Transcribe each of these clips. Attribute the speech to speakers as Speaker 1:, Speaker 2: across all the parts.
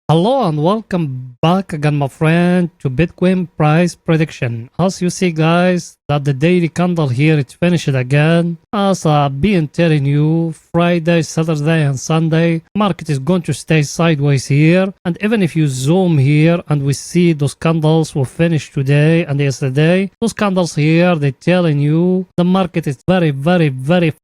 Speaker 1: Hello and welcome back again, my friend, to Bitcoin price prediction. As you see, guys, that the daily candle here it's finished again. As I've been telling you, Friday, Saturday and Sunday, market is going to stay sideways here. And even if you zoom here and we see those candles were finished today and yesterday, those candles here, they're telling you the market is very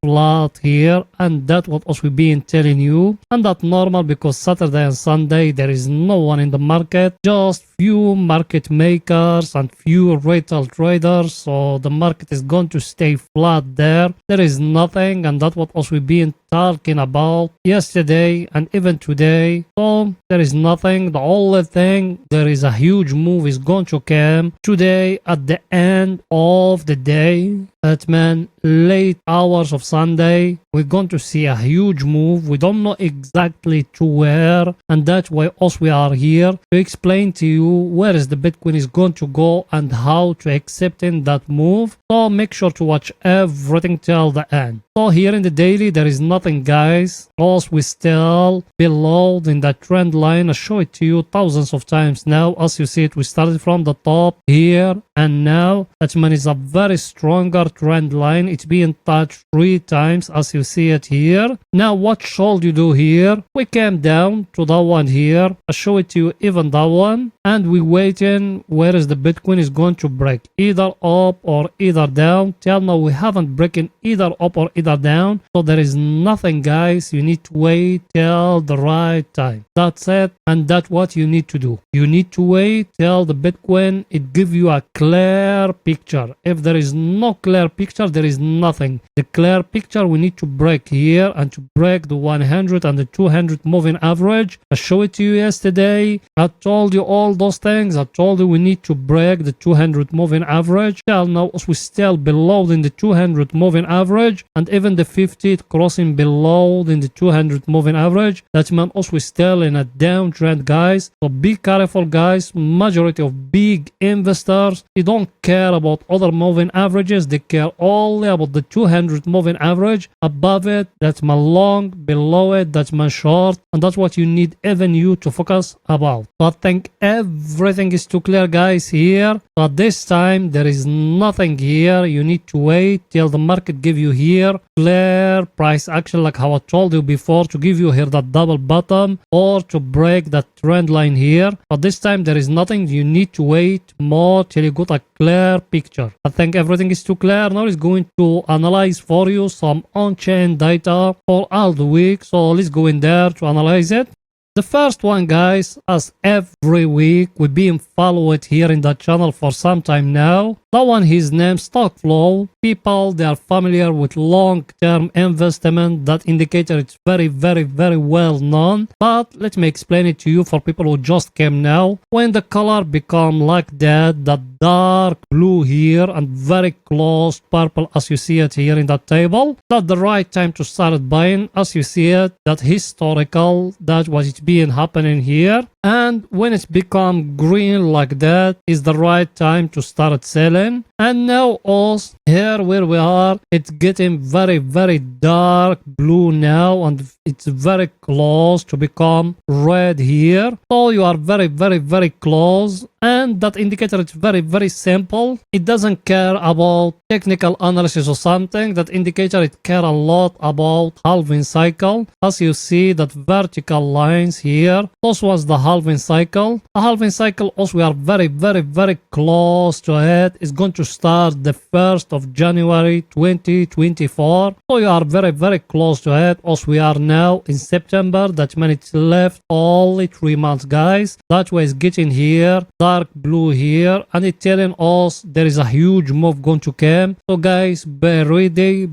Speaker 1: flat here. And that's what also we've been telling you. And that's normal because Saturday and Sunday, there is no one in the market, just few market makers and few retail traders. So the market is going to stay flat there. There is nothing, and that's what also we've been talking about yesterday and even today. So there is nothing. The only thing, there is a huge move is going to come today at the end of the day. That means late hours of Sunday, we're going to see a huge move. We don't know exactly to where, and that's why also we are here to explain to you where is the Bitcoin is going to go and how to accept in that move. So make sure to watch everything till the end. So here in the daily, there is nothing, guys. Also, we still below in that trend line. I show it to you thousands of times now. As you see it, we started from the top here, and now that means it's a very stronger trend line. It's being touched 3 times, as you see it here. Now, what should you do here? We came down to that one here. I show it to you, even that one, and we waiting where is the Bitcoin is going to break, either up or either down. Till now, we haven't broken either up or either down, so there is nothing, guys. You need to wait till the right time. That's it, and that's what you need to do. You need to wait till the Bitcoin it give you a clear picture. If there is no clear picture, there is nothing. The clear picture, we need to break here and to break the 100 and the 200 moving average. I showed it to you yesterday. I told you all those things. I told you we need to break the 200 moving average. Till now, we're still below in the 200 moving average, and even the 50 crossing below in the 200 moving average. That means also we're still in a downtrend, guys. So be careful, guys. Majority of big investors, they don't care about other moving averages. They care only about the 200 moving average. Above it, that's my long. Below it, that's my short. And that's what you need even you to focus about. So I think everything is too clear, guys, here. But this time, there is nothing here. You need to wait till the market give you here clear price action, like how I told you before, to give you here that double bottom or to break that trend line here. But this time there is nothing. You need to wait more till you got a clear picture. I think everything is too clear. Now it's going to analyze for you some on-chain data for all the week. So let's go in there to analyze it. The first one, guys, as every week, we've been followed here in the channel for some time now. That one, his name, Stock Flow. People, they are familiar with long-term investment. That indicator, it's very well known. But let me explain it to you for people who just came now. When the color become like that dark blue here and very close purple as you see it here in that table, that's the right time to start buying. As you see it, that historical, that's what it's been happening here. And when it's become green like that, is the right time to start selling. And now also here where we are, it's getting very dark blue now, and it's very close to become red here. So you are very close, and that indicator is very simple. It doesn't care about technical analysis or something. That indicator, it care a lot about halving cycle. As you see that vertical lines here, this was the halving cycle. A halving cycle also we are very close to it. It's going to start the 1st of January 2024. So you are very close to it. Also we are now in September. That means it's left only 3 months, guys. That's why it's getting here dark blue here, and it's telling us there is a huge move going to come. So guys, be ready.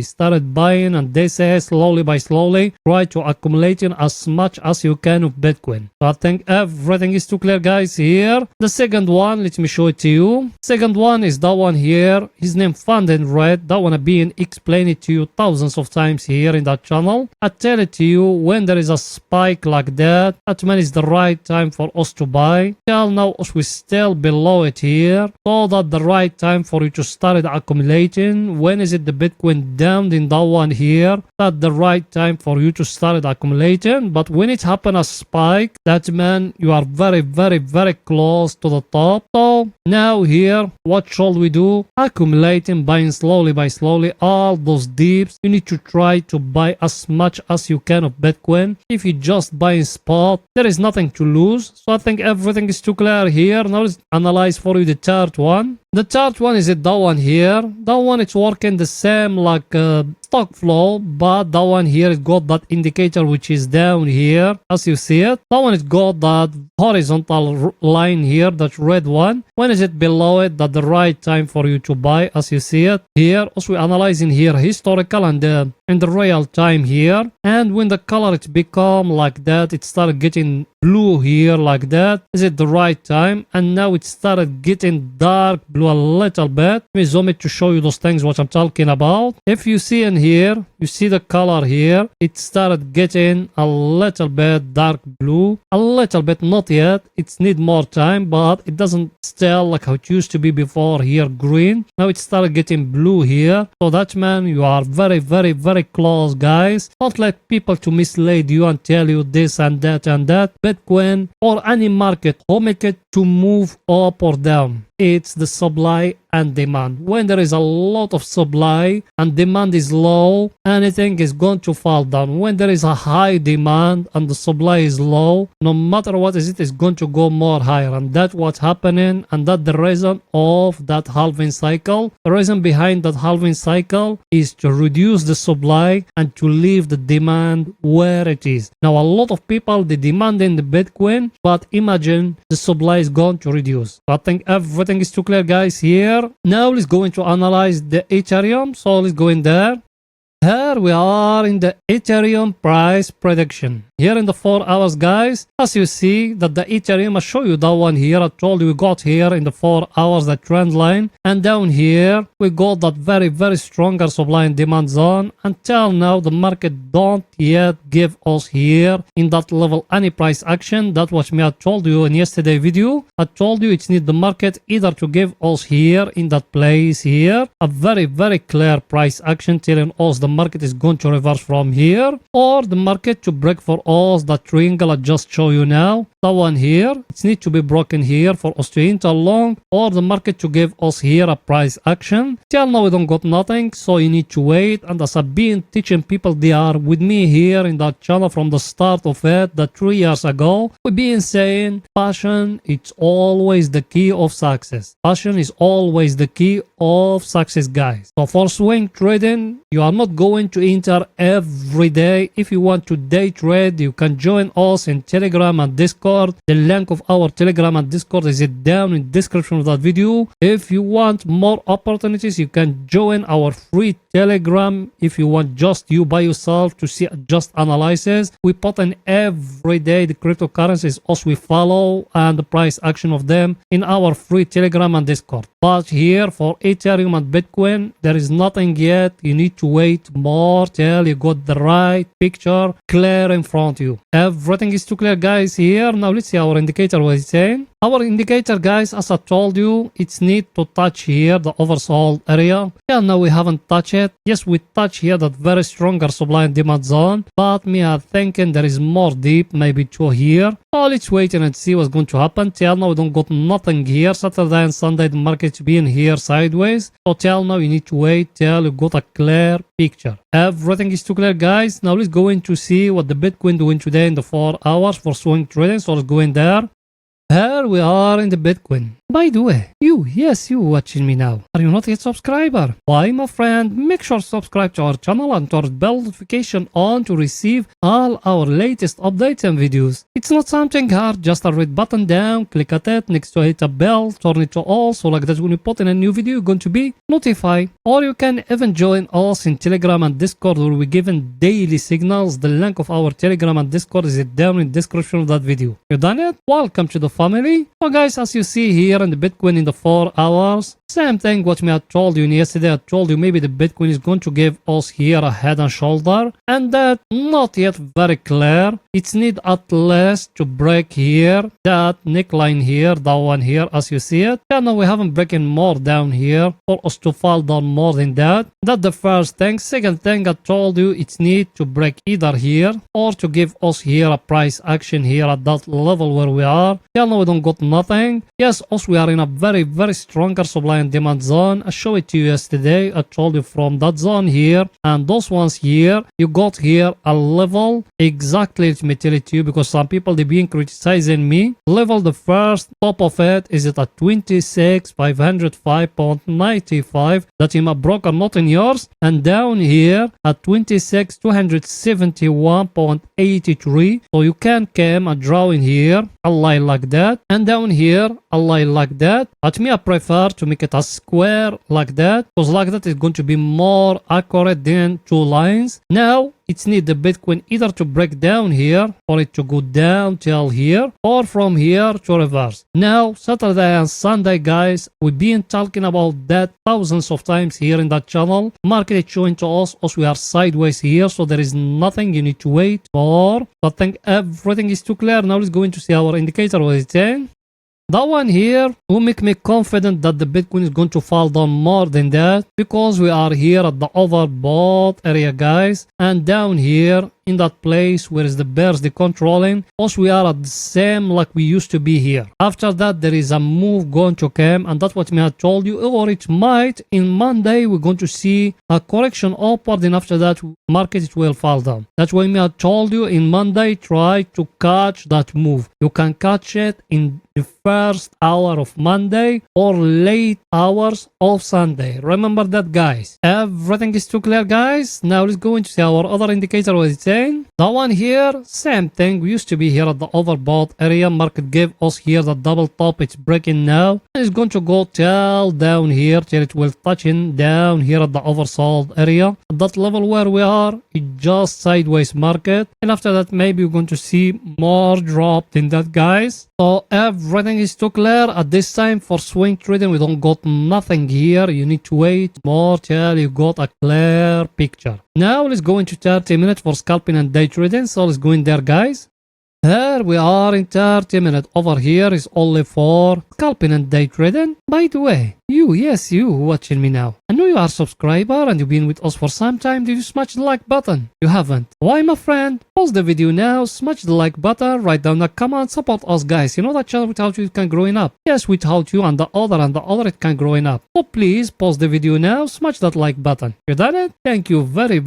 Speaker 1: Start buying, and they say slowly by slowly try to accumulating as much as you can of Bitcoin. So I think everything is too clear, guys, here. The second one, let me show it to you. you. Second one is that one here. His name Fund in Red. That one I've been explaining to you thousands of times here in that channel. I tell it to you when there is a spike like that, that means it's the right time for us to buy. Till now us we still below it here. So that the right time for you to start accumulating. When is it the Bitcoin down in that one here? That the right time for you to start accumulating. But when it happen a spike, that means you are very close to the top. So now here, what should we do? Accumulating, buying slowly by slowly all those dips. You need to try to buy as much as you can of Bitcoin. If you just buy in spot, there is nothing to lose. So I think everything is too clear here. Now let's analyze for you the chart one. The chart one is it that one here. That one it's working the same like stock flow, but that one here it got that indicator which is down here as you see it. That one it got that horizontal line here, that red one. When is it below it? That the right time for you to buy as you see it here. Also we analyzing here historical and in the real time here. And when the color it become like that, it started getting blue here like that. Is it the right time? And now it started getting dark blue a little bit. Let me zoom it to show you those things what I'm talking about. If you see in here, you see the color here, it started getting a little bit dark blue, a little bit, not yet, it need more time, but it doesn't still like how it used to be before here green. Now it started getting blue here. So that man, you are very close, guys. Don't let people to mislead you and tell you this and that and that. Bitcoin or any market, how make it to move up or down? It's the supply and demand. When there is a lot of supply and demand is low, anything is going to fall down. When there is a high demand and the supply is low, no matter what is it is going to go more higher. And that's what's happening, and that's the reason of that halving cycle. The reason behind that halving cycle is to reduce the supply and to leave the demand where it is. Now a lot of people they demand in the Bitcoin, but imagine the supply is going to reduce. So I think everything is too clear, guys, here. Now let's go into analyze the Ethereum. So let's go in there. Here we are in the Ethereum price prediction. Here in the 4 hours, guys, as you see that the Ethereum, I show you that one here. I told you we got here in the 4 hours the trend line, and down here we got that very stronger supply and demand zone. Until now the market don't yet give us here in that level any price action. That's what me I told you in yesterday video. I told you it's need the market either to give us here in that place here a very clear price action telling us the market is going to reverse from here, or the market to break for us that triangle I just show you now. That one here, it needs to be broken here for us to enter long, or the market to give us here a price action. Till now we don't got nothing, so you need to wait. And as I've been teaching people, they are with me here in that channel from the start of it, that 3 years ago, we've been saying passion, it's always the key of success. Passion is always the key of success, guys. So for swing trading, you are not going to enter every day. If you want to day trade, you can join us in Telegram and Discord. The link of our Telegram and Discord is down in the description of that video. If you want more opportunities, you can join our free Telegram. If you want just you by yourself to see just analysis, we put in every day the cryptocurrencies as we follow and the price action of them in our free Telegram and Discord. But here for Ethereum and Bitcoin, there is nothing yet. You need to wait more till you got the right picture clear in front of you. Everything is too clear, guys, here. Now let's see our indicator what it's saying. Our indicator, guys, as I told you, it's need to touch here the oversold area. Yeah, now we haven't touched it. Yes, we touch here that very stronger supply and demand zone, but me are thinking there is more deep, maybe to here. So let's wait and see what's going to happen. Till now we don't got nothing here. Saturday and Sunday the market's been here sideways. So till now you need to wait till you got a clear picture. Everything is too clear, guys. Now let's go in to see what the Bitcoin doing today in the 4 hours for swing trading. So let's go in there. Here we are in the Bitcoin. By the way, you watching me now, are you not yet subscriber? Why, my friend, make sure to subscribe to our channel and turn bell notification on to receive all our latest updates and videos. It's not something hard, just a red button down, click at it, next to hit a bell, turn it to all, so like that when you put in a new video, you're going to be notified. Or you can even join us in Telegram and Discord where we're giving daily signals. The link of our Telegram and Discord is down in the description of that video. You done it? Welcome to the family. So guys, as you see here, here in the Bitcoin in the 4 hours. Same thing what me I told you yesterday. I told you maybe the Bitcoin is going to give us here a head and shoulder, and that not yet very clear. It's need at least to break here that neckline here, that one here as you see it. Yeah, no, we haven't broken more down here for us to fall down more than that. That's the first thing. Second thing I told you, it's need to break either here or to give us here a price action here at that level where we are. Yeah, no, we don't got nothing. Yes, us we are in a very stronger supply and demand zone. I showed it to you yesterday. I told you from that zone here and those ones here, you got here a level exactly. Let me tell it to you because some people they been criticizing me. Level the first top of it is it at 26,505.95. That in my broker, not in yours. And down here at 26,271.83. So you can come and draw in here a line like that, and down here a line like that. But me I prefer to make it a square like that, because like that is going to be more accurate than two lines. Now it's need the Bitcoin either to break down here or it to go down till here or from here to reverse. Now Saturday and Sunday guys, we've been talking about that thousands of times here in that channel. Market is showing to us as we are sideways here, so there is nothing you need to wait for. But I think everything is too clear. Now let's go into see our indicator what it's saying. That one here will make me confident that the Bitcoin is going to fall down more than that, because we are here at the overbought area guys, and down here in that place where is the bears they controlling us, we are at the same like we used to be here. After that there is a move going to come, and that's what me I told you, or it might in Monday we're going to see a correction upward, and after that market it will fall down. That's why me I told you in Monday try to catch that move. You can catch it in the first hour of Monday or late hours of Sunday. Remember that guys. Everything is too clear guys. Now let's go into see our other indicator what it's saying. That one here, same thing. We used to be here at the overbought area. Market gave us here the double top. It's breaking now, and it's going to go till down here till it will touch in down here at the oversold area. At that level where we are, it's just sideways market, and after that maybe we're going to see more drop than that guys. So everything is too clear at this time for swing trading. We don't got nothing here. You need to wait more till you got a clear picture. Now let's go into 30 minutes for scalping and day trading. So let's go in there guys. Here we are in 30 minutes. Over here is only for scalping and day trading. By the way, yes, you watching me now, I know you are a subscriber and you've been with us for some time. Did you smash the like button? You haven't. Why, my friend? Pause the video now, smash the like button, write down a comment, support us guys. You know that channel without you it can growing up. Yes, without you and the other it can growing up. So please pause the video now, smash that like button. You done it? Thank you very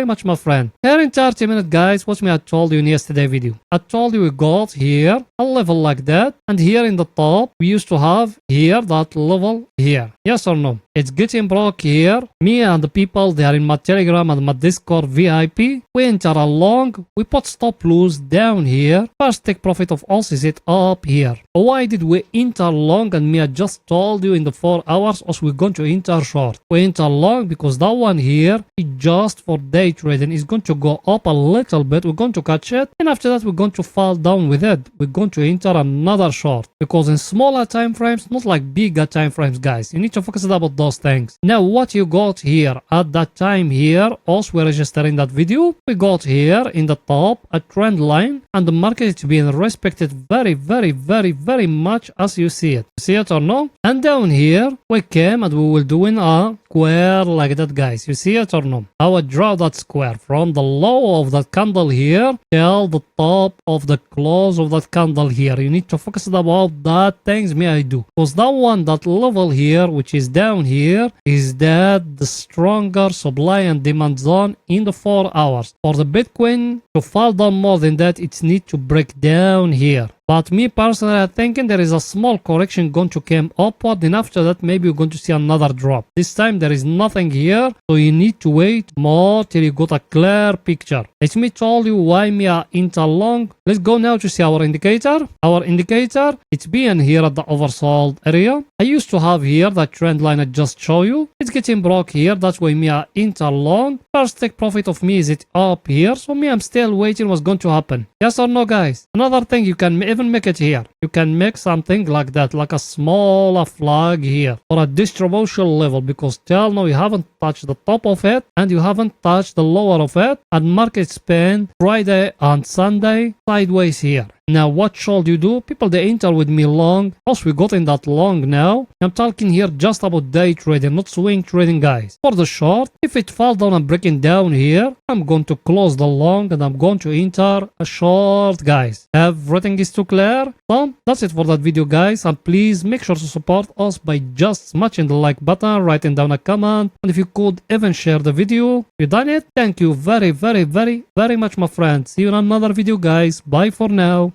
Speaker 1: much my friend. Here in 30 minutes guys, watch me I told you in yesterday video. I told you we got here a level like that, and here in the top we used to have here that level here. Yes or no? It's getting broke here. Me and the people they are in my Telegram and my Discord VIP. We enter along. We put stop loss down here. First take profit of us is it up here. Why did we enter long? And me I just told you in the 4 hours as we're going to enter short. We enter long because that one here is just for day trading. It's going to go up a little bit. We're going to catch it, and after that we're going to fall down with it. We're going to enter another short, because in smaller time frames, not like bigger time frames guys, you need to focus about those things. Now what you got here at that time here, us we're registering that video, we got here in the top a trend line, and the market is being respected very much as you see it. See it or no? And down here we came and we will doing a square like that guys. You see it or no? I would draw that square from the low of that candle here till the top of the close of that candle here. You need to focus about that things me I do, because that one, that level here which is down here, is that the stronger supply and demand zone in the 4 hours. For the Bitcoin to fall down more than that, it needs to break down here. But me personally, I'm thinking there is a small correction going to come upward, and after that maybe you're going to see another drop. This time there is nothing here, so you need to wait more till you got a clear picture. Let me tell you why me are enter long. Let's go now to see our indicator. Our indicator, it's being here at the oversold area. I used to have here that trend line I just show you. It's getting broke here. That's why me are enter long. First take profit of me is it up here, so me I'm still waiting what's going to happen. Yes or no guys? Another thing you can even make it here. You can make something like that, like a smaller flag here or a distribution level, because till now you haven't touched the top of it and you haven't touched the lower of it, and market spin Friday and Sunday sideways here. Now what should you do? People, they enter with me long. Also, we got in that long now. I'm talking here just about day trading, not swing trading, guys. For the short, if it falls down and breaking down here, I'm going to close the long and I'm going to enter a short, guys. Everything is too clear? So that's it for that video, guys. And please make sure to support us by just smashing the like button, writing down a comment, and if you could even share the video. You done it? Thank you very much, my friends. See you in another video, guys. Bye for now.